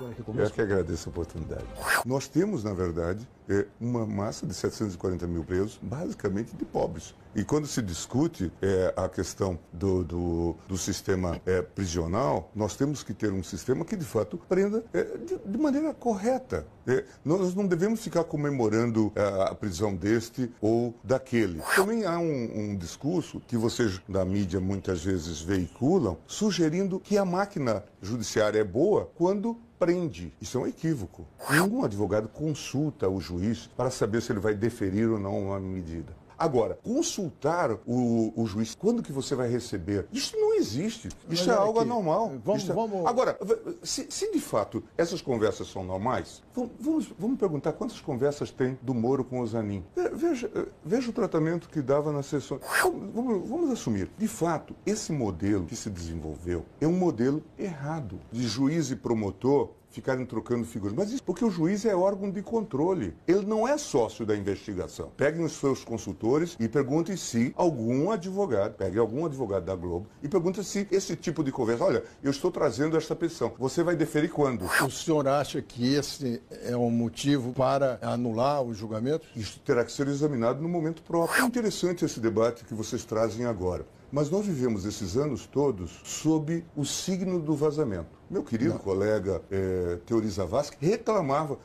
Eu que agradeço a oportunidade. Nós temos, na verdade, uma massa de 740 mil presos, basicamente de pobres. E quando se discute a questão do sistema prisional, nós temos que ter um sistema que, de fato, prenda de maneira correta. Nós não devemos ficar comemorando a prisão deste ou daquele. Também há um discurso que vocês da mídia muitas vezes veiculam, sugerindo que a máquina judiciária é boa quando prende. Isso é um equívoco. Nenhum advogado consulta o juiz para saber se ele vai deferir ou não uma medida. Agora, consultar o juiz, quando que você vai receber? Isso não existe. Isso é algo anormal. Agora, se de fato essas conversas são normais, vamos perguntar quantas conversas tem do Moro com o Zanin. Veja o tratamento que dava nas sessões. Vamos assumir. De fato, esse modelo que se desenvolveu é um modelo errado, de juiz e promotor ficarem trocando figuras. Mas isso porque o juiz é órgão de controle. Ele não é sócio da investigação. Peguem os seus consultores e perguntem se pegue algum advogado da Globo e perguntem se esse tipo de conversa, olha, eu estou trazendo esta petição, você vai deferir quando? O senhor acha que esse é um motivo para anular o julgamento? Isso terá que ser examinado no momento próprio. É interessante esse debate que vocês trazem agora. Mas nós vivemos esses anos todos sob o signo do vazamento. Meu querido colega Teori Zavascki reclamava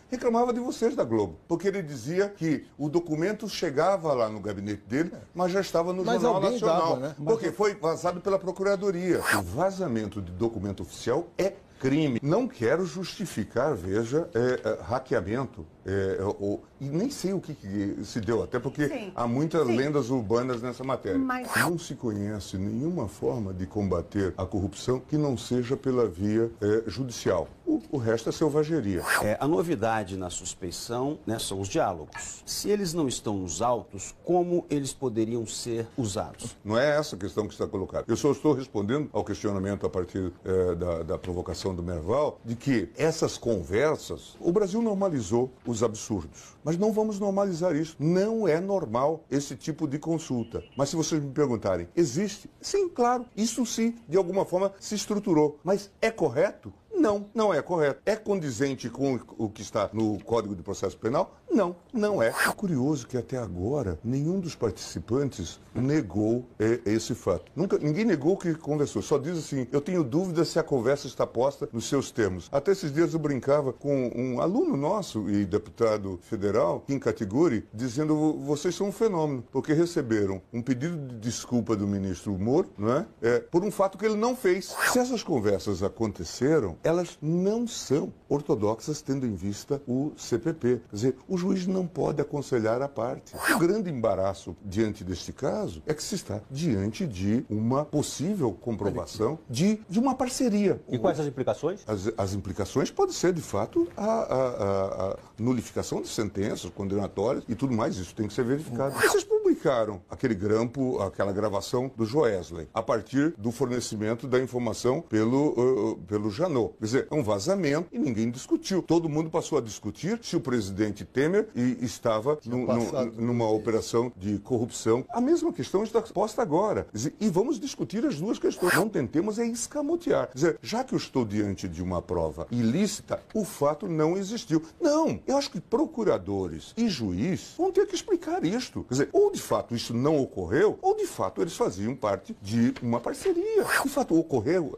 de vocês da Globo, porque ele dizia que o documento chegava lá no gabinete dele, mas já estava no Jornal Nacional, porque foi vazado pela Procuradoria. O vazamento de documento oficial é crime. Não quero justificar, veja, hackeamento. E nem sei o que se deu, até porque há muitas lendas urbanas nessa matéria. Não se conhece nenhuma forma de combater a corrupção que não seja pela via judicial. O resto é selvageria. A novidade na suspeição, né, são os diálogos. Se eles não estão nos autos, como eles poderiam ser usados? Não é essa a questão que está colocada. Eu só estou respondendo ao questionamento a partir da provocação do Merval, de que essas conversas, o Brasil normalizou os absurdos. Mas não vamos normalizar isso. Não é normal esse tipo de consulta. Mas se vocês me perguntarem, existe? Sim, claro. Isso sim, de alguma forma, se estruturou. Mas é correto? Não, não é correto. É condizente com o que está no Código de Processo Penal? Não, não é. É curioso que até agora nenhum dos participantes negou esse fato. Ninguém negou que conversou. Só diz assim, eu tenho dúvida se a conversa está posta nos seus termos. Até esses dias eu brincava com um aluno nosso e deputado federal, Kim Katiguri, dizendo, vocês são um fenômeno, porque receberam um pedido de desculpa do ministro Moro, não é? Por um fato que ele não fez. Se essas conversas aconteceram, elas não são ortodoxas, tendo em vista o CPP. Quer dizer, o juiz não pode aconselhar a parte. O grande embaraço diante deste caso é que se está diante de uma possível comprovação de uma parceria. E quais as implicações? As implicações podem ser, de fato, a nulificação de sentenças condenatórias e tudo mais. Isso tem que ser verificado. Vocês publicaram aquele grampo, aquela gravação do Joesley, a partir do fornecimento da informação pelo Janot. Quer dizer, é um vazamento e ninguém discutiu. Todo mundo passou a discutir se o presidente Temer estava numa operação de corrupção. A mesma questão está posta agora. Quer dizer, e vamos discutir as duas questões. Não tentemos escamotear. Quer dizer, já que eu estou diante de uma prova ilícita, o fato não existiu. Não, eu acho que procuradores e juiz vão ter que explicar isto. Quer dizer, ou de fato isso não ocorreu, ou de fato eles faziam parte de uma parceria. De fato ocorreram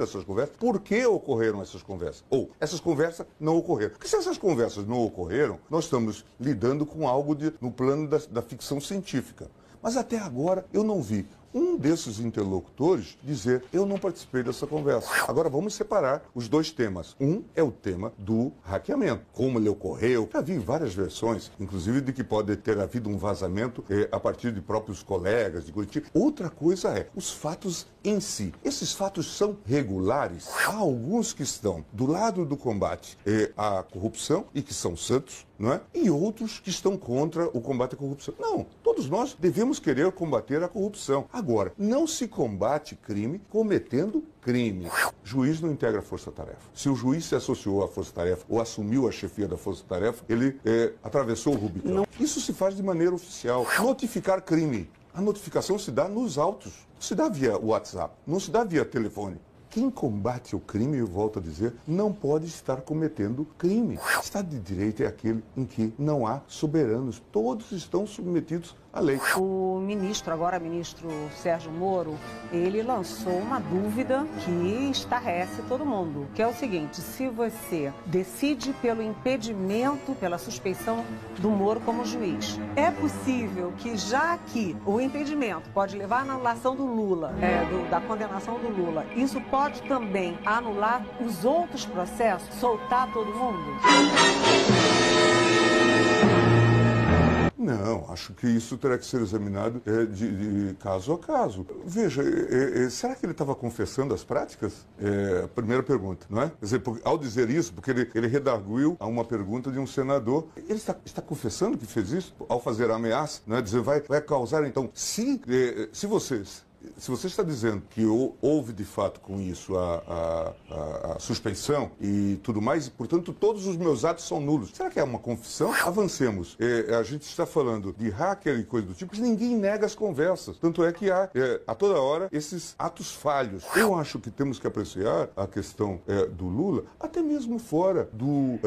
essas conversas. Por que ocorreram essas conversas? Ou essas conversas não ocorreram. Porque se essas conversas não ocorreram, nós estamos lidando com algo no plano da ficção científica. Mas até agora eu não vi um desses interlocutores dizer, eu não participei dessa conversa. Agora vamos separar os dois temas. Um é o tema do hackeamento. Como ele ocorreu. Já vi várias versões, inclusive de que pode ter havido um vazamento a partir de próprios colegas de Curitiba. Outra coisa é os fatos em si. Esses fatos são regulares. Há alguns que estão do lado do combate à corrupção e que são santos, não é? E outros que estão contra o combate à corrupção. Não, todos nós devemos querer combater a corrupção. Agora, não se combate crime cometendo crime. Juiz não integra a força-tarefa. Se o juiz se associou à força-tarefa ou assumiu a chefia da força-tarefa, ele atravessou o Rubicão. Não. Isso se faz de maneira oficial. Notificar crime. A notificação se dá nos autos. Não se dá via WhatsApp, não se dá via telefone. quem combate o crime, eu volto a dizer, não pode estar cometendo crime. Estado de Direito é aquele em que não há soberanos, todos estão submetidos à lei. O ministro Sérgio Moro, ele lançou uma dúvida que estarrece todo mundo, que é o seguinte: se você decide pelo impedimento, pela suspeição do Moro como juiz, é possível que, já que o impedimento pode levar à anulação do Lula, da condenação do Lula, isso pode também anular os outros processos, soltar todo mundo? Não, acho que isso terá que ser examinado de caso a caso. Veja, será que ele estava confessando as práticas? A primeira pergunta, não é? Quer dizer, ao dizer isso, porque ele redarguiu a uma pergunta de um senador, ele está confessando que fez isso ao fazer a ameaça, não é? Dizer, vai causar, então, se você está dizendo que houve de fato com isso a suspensão e tudo mais, e portanto todos os meus atos são nulos, será que é uma confissão? Avancemos. A gente está falando de hacker e coisa do tipo, mas ninguém nega as conversas. Tanto é que há a toda hora esses atos falhos. Eu acho que temos que apreciar a questão do Lula, até mesmo fora do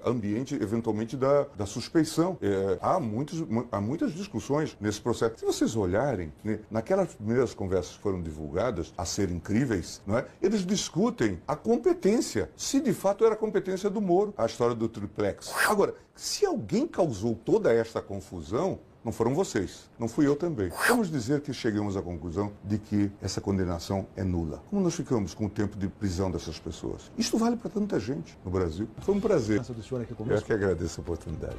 ambiente, eventualmente, da suspeição. Há muitas discussões nesse processo. Se vocês olharem, né, naquelas primeiras conversas que foram divulgadas, a ser incríveis, não é? Eles discutem a competência, se de fato era a competência do Moro, a história do triplex. Agora, se alguém causou toda esta confusão, não foram vocês, não fui eu também. Vamos dizer que chegamos à conclusão de que essa condenação é nula. Como nós ficamos com o tempo de prisão dessas pessoas? Isto vale para tanta gente no Brasil. Foi um prazer. Eu que agradeço a oportunidade.